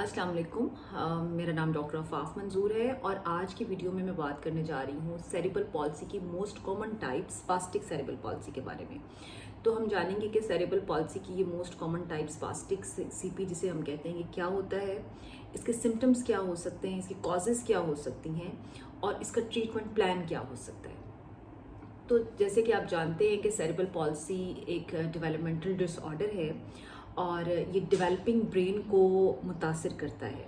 अस्सलाम वालेकुम। मेरा नाम डॉक्टर आफाफ मंजूर है और आज की वीडियो में मैं बात करने जा रही हूँ सेरिब्रल पॉल्सी की most common type spastic cerebral palsy के बारे में। तो हम जानेंगे कि सेरिब्रल पॉल्सी की ये most common type spastic CP जिसे हम कहते हैं ये क्या होता है, इसके सिम्टम्स क्या हो सकते हैं, इसकी कॉजेज़ क्या हो सकती हैं और इसका ट्रीटमेंट प्लान क्या हो सकता है। तो जैसे कि आप जानते हैं कि सेरिब्रल पॉल्सी एक डेवलपमेंटल डिसऑर्डर है और ये डेवलपिंग ब्रेन को मुतासिर करता है।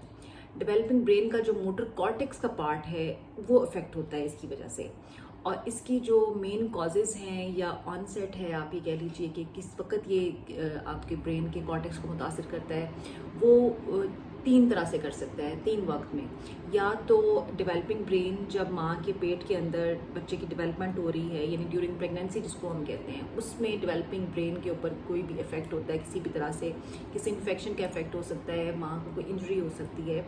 डेवलपिंग ब्रेन का जो मोटर कॉर्टेक्स का पार्ट है वो अफेक्ट होता है इसकी वजह से। और इसकी जो मेन कॉजेज़ हैं या ऑनसेट है, आप ये कह लीजिए कि किस वक्त ये आपके ब्रेन के कॉर्टेक्स को मुतासिर करता है, वो तीन तरह से कर सकता है, तीन वक्त में। या तो डेवलपिंग ब्रेन जब माँ के पेट के अंदर बच्चे की डेवलपमेंट हो रही है, यानी ड्यूरिंग प्रेगनेंसी जिसको हम कहते हैं, उसमें डेवलपिंग ब्रेन के ऊपर कोई भी इफेक्ट होता है किसी भी तरह से, किसी इन्फेक्शन का इफेक्ट हो सकता है, माँ को कोई इंजरी हो सकती है,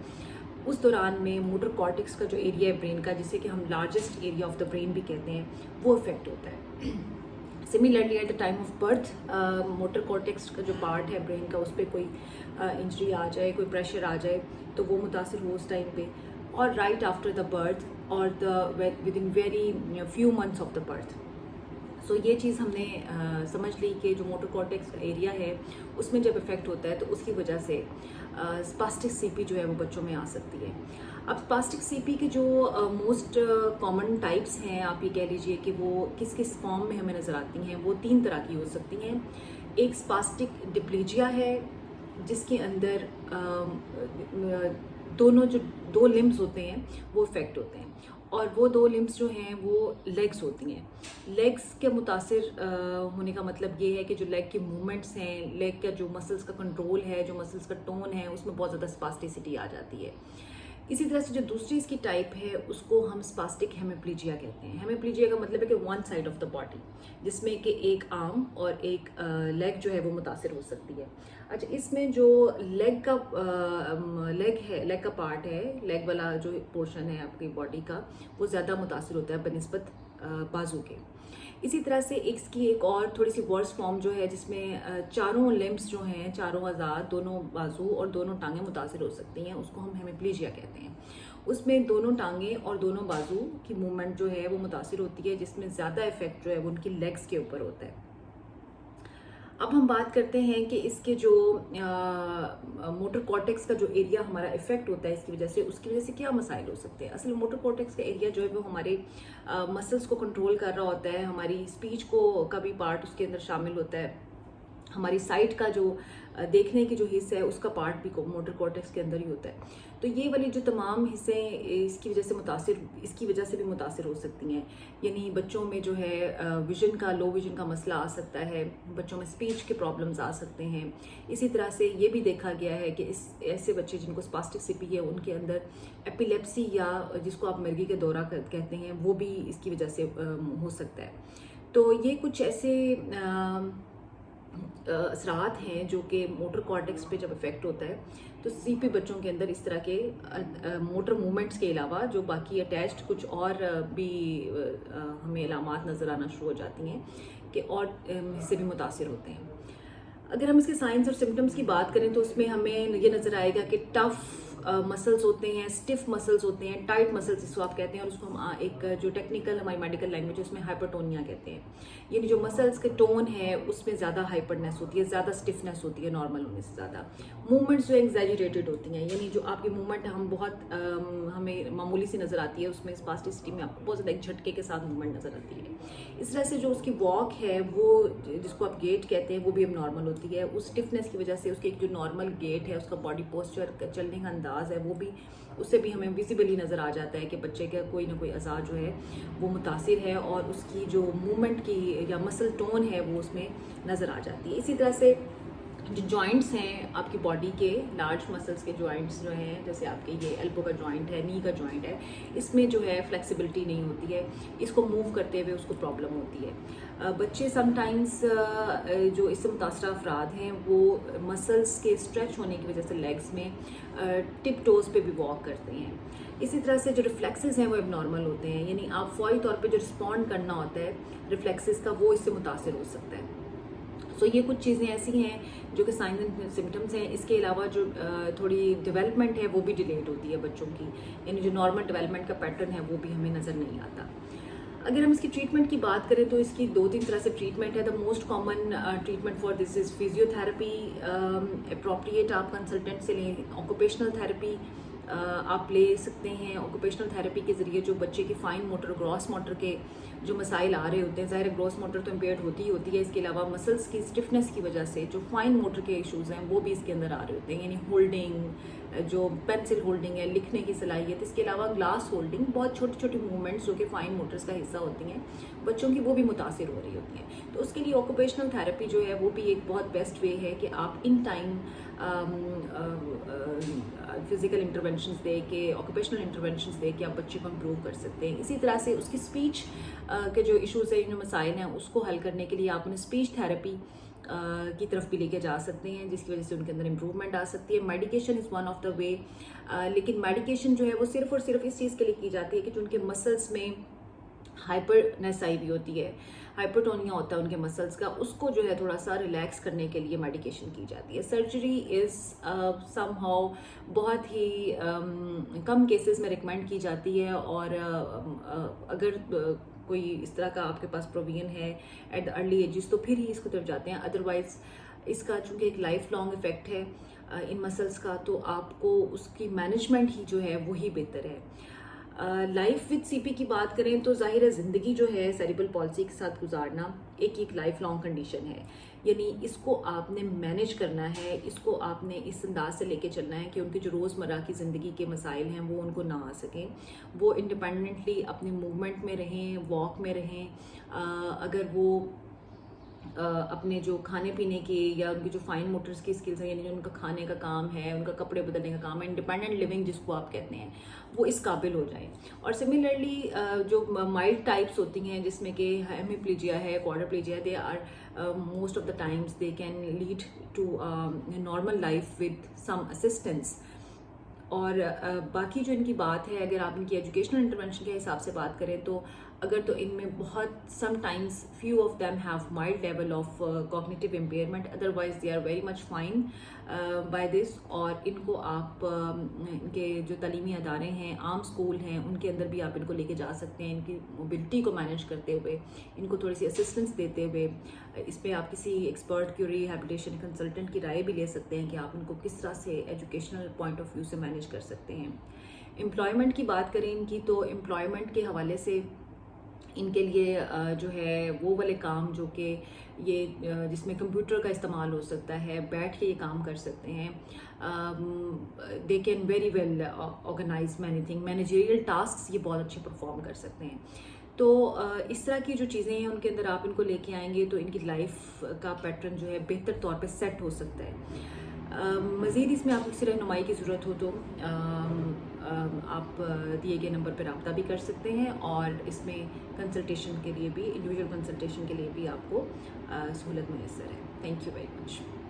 उस दौरान में मोटर कॉर्टेक्स का जो एरिया है ब्रेन का, जिसे कि हम largest area of the brain भी कहते हैं, वो इफेक्ट होता है। Similarly at the time of birth motor cortex का जो पार्ट है ब्रेन का, उस पर कोई इंजरी आ जाए, कोई प्रेशर आ जाए तो वो मुतासर हो उस टाइम पे। और right after the birth or the within very few months of the birth. So ये चीज़ हमने समझ ली कि जो मोटर कॉर्टेक्स का एरिया है उसमें जब इफेक्ट होता है तो उसकी वजह से स्पास्टिक सीपी जो है वो बच्चों में आ सकती है। अब स्पास्टिक सीपी के जो मोस्ट कॉमन टाइप्स हैं, आप ये कह लीजिए कि वो किस किस फॉर्म में हमें नज़र आती हैं, वो तीन तरह की हो सकती हैं। एक स्पास्टिक डिप्लीजिया है जिसके अंदर दोनों जो दो लिम्स होते हैं वो इफेक्ट होते हैं, और वो दो लिम्स जो हैं वो लेग्स होती हैं। लेग्स के मुतासिर होने का मतलब ये है कि जो लेग के मूवमेंट्स हैं, लेग का जो मसल्स का कंट्रोल है, जो मसल्स का टोन है, उसमें बहुत ज़्यादा स्पास्टिसिटी आ जाती है। इसी तरह से जो दूसरी इसकी टाइप है उसको हम स्पास्टिक हेमिप्लीजिया कहते हैं। हेमिप्लीजिया का मतलब है कि one side of the body, जिसमें कि एक आर्म और एक लेग जो है वो मुतासिर हो सकती है। अच्छा, इसमें जो लेग का पार्ट है, लेग वाला जो पोर्शन है आपकी बॉडी का, वो ज़्यादा मुतासिर होता है बनिस्बत बाजू के। इसी तरह से इसकी एक और थोड़ी सी वर्स फॉर्म जो है जिसमें चारों लिम्स जो हैं, चारों आज़ाद, दोनों बाजू और दोनों टांगें मुतासिर हो सकती हैं, उसको हम हेमिप्लीजिया कहते हैं। उसमें दोनों टांगें और दोनों बाजू की मूवमेंट जो है वो मुतासिर होती है, जिसमें ज़्यादा इफेक्ट जो है वो उनकी लेग्स के ऊपर होता है। अब हम बात करते हैं कि इसके जो मोटर कॉर्टेक्स का जो एरिया हमारा इफेक्ट होता है इसकी वजह से क्या मसाइल हो सकते हैं। असल में मोटर कॉर्टेक्स का एरिया जो है वो हमारे मसल्स को कंट्रोल कर रहा होता है, हमारी स्पीच को का भी पार्ट उसके अंदर शामिल होता है, हमारी साइट का जो देखने की जो हिस्सा है उसका पार्ट भी मोटर कॉर्टेक्स के अंदर ही होता है। तो ये वाली जो तमाम हिस्से इसकी वजह से भी मुतासिर हो सकती हैं। यानी बच्चों में जो है लो विजन का मसला आ सकता है, बच्चों में स्पीच के प्रॉब्लम्स आ सकते हैं। इसी तरह से ये भी देखा गया है कि ऐसे बच्चे जिनको स्पास्टिक सीपी है उनके अंदर एपिलेप्सी या जिसको आप मिर्गी का दौरा कहते हैं वो भी इसकी वजह से हो सकता है। तो ये कुछ ऐसे असरात हैं जो कि मोटर कॉर्टेक्स पे जब इफेक्ट होता है तो सीपी बच्चों के अंदर इस तरह के मोटर मूवमेंट्स के अलावा जो बाकी अटैच्ड कुछ और भी हमें अलामात नज़र आना शुरू हो जाती हैं कि और हिस्से भी मुतासिर होते हैं। अगर हम इसके साइंस और सिम्टम्स की बात करें तो उसमें हमें ये नज़र आएगा कि टफ मसल्स होते हैं, स्टिफ मसल्स होते हैं, टाइट मसल्स जिसको आप कहते हैं, और उसको हम एक जो टेक्निकल हमारी मेडिकल लैंग्वेज है उसमें हाइपरटोनिया कहते हैं। यानी जो मसल्स के टोन है उसमें ज़्यादा हाइपरनेस होती है, ज़्यादा स्टिफनेस होती है नॉर्मल होने से ज़्यादा। मूवमेंट्स जो एग्जैजरेटेड होती हैं, यानी जो आपकी मूवमेंट हम बहुत हमें मामूली सी नज़र आती है, उसमें स्पास्टिसिटी में आपको बहुत ज़्यादा एक झटके के साथ मूवमेंट नज़र आती है। इस तरह से जो उसकी वॉक है वो जिसको आप गेट कहते हैं वो भी अब नॉर्मल होती है। उस स्टिफनेस की वजह से उसकी एक जो नॉर्मल गेट है, उसका बॉडी पोस्चर, चलने का अंदाज है, वो भी उससे भी हमें विजिबली नज़र आ जाता है कि बच्चे का कोई ना कोई अज़ा जो है वो मुतासिर है और उसकी जो मूवमेंट की या मसल टोन है वो उसमें नज़र आ जाती है। इसी तरह से जो जॉइंट्स हैं आपकी बॉडी के, लार्ज मसल्स के जॉइंट्स जो हैं, जैसे आपके ये एल्बो का जॉइंट है, नी का जॉइंट है, इसमें जो है फ्लेक्सिबिलिटी नहीं होती है, इसको मूव करते हुए उसको प्रॉब्लम होती है। बच्चे समटाइम्स जो इससे मुतासर अफराद हैं वो मसल्स के स्ट्रेच होने की वजह से लेग्स में टिप टोज पे भी वॉक करते हैं। इसी तरह से जो रिफ्लेक्सेस हैं वो एबनॉर्मल होते हैं, यानी आप फौरी तौर पे जो रिस्पॉन्ड करना होता है रिफ्लेक्सेस का, वो इससे मुतासर हो सकता है। सो ये कुछ चीज़ें ऐसी हैं जो कि साइंस एंड सिम्टम्स हैं। इसके अलावा जो थोड़ी डेवलपमेंट है वो भी डिलेड होती है बच्चों की, यानी जो नॉर्मल डेवलपमेंट का पैटर्न है वो भी हमें नज़र नहीं आता। अगर हम इसकी ट्रीटमेंट की बात करें तो इसकी 2-3 तरह से ट्रीटमेंट है। The most common treatment for this is physiotherapy. Appropriate आप कंसल्टेंट से लें। ऑक्यूपेशनल थेरेपी आप ले सकते हैं। ऑक्यूपेशनल थेरेपी के ज़रिए जो बच्चे की फाइन मोटर, ग्रॉस मोटर के जो मसाइल आ रहे होते हैं, ज़ाहिर ग्रॉस मोटर तो इम्पेयर्ड होती ही होती है, इसके अलावा मसल्स की स्टिफनेस की वजह से जो फाइन मोटर के इश्यूज़ हैं वो भी इसके अंदर आ रहे होते हैं, यानी होल्डिंग, जो पेंसिल होल्डिंग है, लिखने की सलाहियत, इसके अलावा ग्लास होल्डिंग, बहुत छोटी छोटी मूवमेंट्स जो कि फाइन मोटर्स का हिस्सा होती हैं बच्चों की, वो भी मुतासिर हो रही होती हैं। तो उसके लिए ऑक्यूपेशनल थेरेपी जो है वो भी एक बहुत बेस्ट वे है कि आप इन टाइम फिजिकल इंटरवेंशंस दे के, ऑक्यूपेशनल इंटरवेंशंस दे के आप बच्चे को इम्प्रूव कर सकते हैं। इसी तरह से उसकी स्पीच के जो इश्यूज़ है, जो मसाइल हैं, उसको हल करने के लिए आप उन्हें स्पीच थेरेपी की तरफ भी लेके जा सकते हैं, जिसकी वजह से उनके अंदर इम्प्रूवमेंट आ सकती है। Medication is one of the way, लेकिन मेडिकेशन जो है वो सिर्फ और सिर्फ इस चीज़ के लिए की जाती है कि जो उनके मसल्स में हाइपरनेस आई हुई होती है, हाइपरटोनिया होता है उनके मसल्स का, उसको जो है थोड़ा सा रिलैक्स करने के लिए मेडिकेशन की जाती है। सर्जरी इज़ समहाउ बहुत ही कम केसेस में रिकमेंड की जाती है, और अगर कोई इस तरह का आपके पास प्रोविजन है एट द अर्ली एजेस तो फिर ही इसको तरफ जाते हैं। अदरवाइज इसका चूँकि एक लाइफ लॉन्ग इफेक्ट है इन मसल्स का, तो आपको उसकी मैनेजमेंट ही जो है वही बेहतर है। लाइफ विद सीपी की बात करें तो जाहिर है ज़िंदगी जो है सेरिब्रल पॉल्सी के साथ गुजारना एक लाइफ लॉन्ग कंडीशन है, यानी इसको आपने मैनेज करना है, इसको आपने इस अंदाज से लेके चलना है कि उनकी जो रोज़मर्रा की ज़िंदगी के मसाइल हैं वो उनको ना आ सकें, वो इंडिपेंडेंटली अपने मूवमेंट में रहें, वॉक में रहें। अगर वो अपने जो खाने पीने के या उनकी जो फाइन मोटर्स की स्किल्स हैं, यानी जो उनका खाने का काम है, उनका कपड़े बदलने का काम है, इंडिपेंडेंट लिविंग जिसको आप कहते हैं, वो इस काबिल हो जाएं। और सिमिलरली जो माइल्ड टाइप्स होती हैं जिसमें कि हेमीप्लीजिया है, quadriplegia, they are most of the times they can lead to normal life with some assistance. और बाकी जो इनकी बात है, अगर आप इनकी एजुकेशनल इंटरवेंशन के हिसाब से बात करें तो अगर तो इनमें बहुत sometimes few of them have mild level of cognitive impairment, otherwise they are very much fine by this. और इनको आप इनके जो तालीमी अदारे हैं, आम स्कूल हैं, उनके अंदर भी आप इनको लेके जा सकते हैं, इनकी मोबिलिटी को मैनेज करते हुए, इनको थोड़ी सी असिस्टेंस देते हुए। इस पर आप किसी एक्सपर्ट की, रिहैबिलिटेशन कंसल्टेंट की राय भी ले सकते हैं कि आप इनको किस तरह से एजुकेशनल पॉइंट ऑफ व्यू से मैनेज कर सकते हैं। एम्प्लॉयमेंट की बात करें इनकी, तो एम्प्लॉयमेंट के हवाले से इनके लिए जो है वो वाले काम जो कि ये जिसमें कंप्यूटर का इस्तेमाल हो सकता है, बैठ के ये काम कर सकते हैं, they can very well organise many thing, managerial task ये बहुत अच्छे परफॉर्म कर सकते हैं। तो इस तरह की जो चीज़ें हैं उनके अंदर आप इनको लेके आएंगे तो इनकी लाइफ का पैटर्न जो है बेहतर तौर पे सेट हो सकता है। मज़ीद इसमें आपको किसी रहनुमाई की ज़रूरत हो तो आप दिए गए नंबर पर रब्ता भी कर सकते हैं, और इसमें कंसल्टेशन के लिए भी, इंडिविजुअल कंसल्टेशन के लिए भी आपको सहूलत मुयस्सर है। Thank you very much.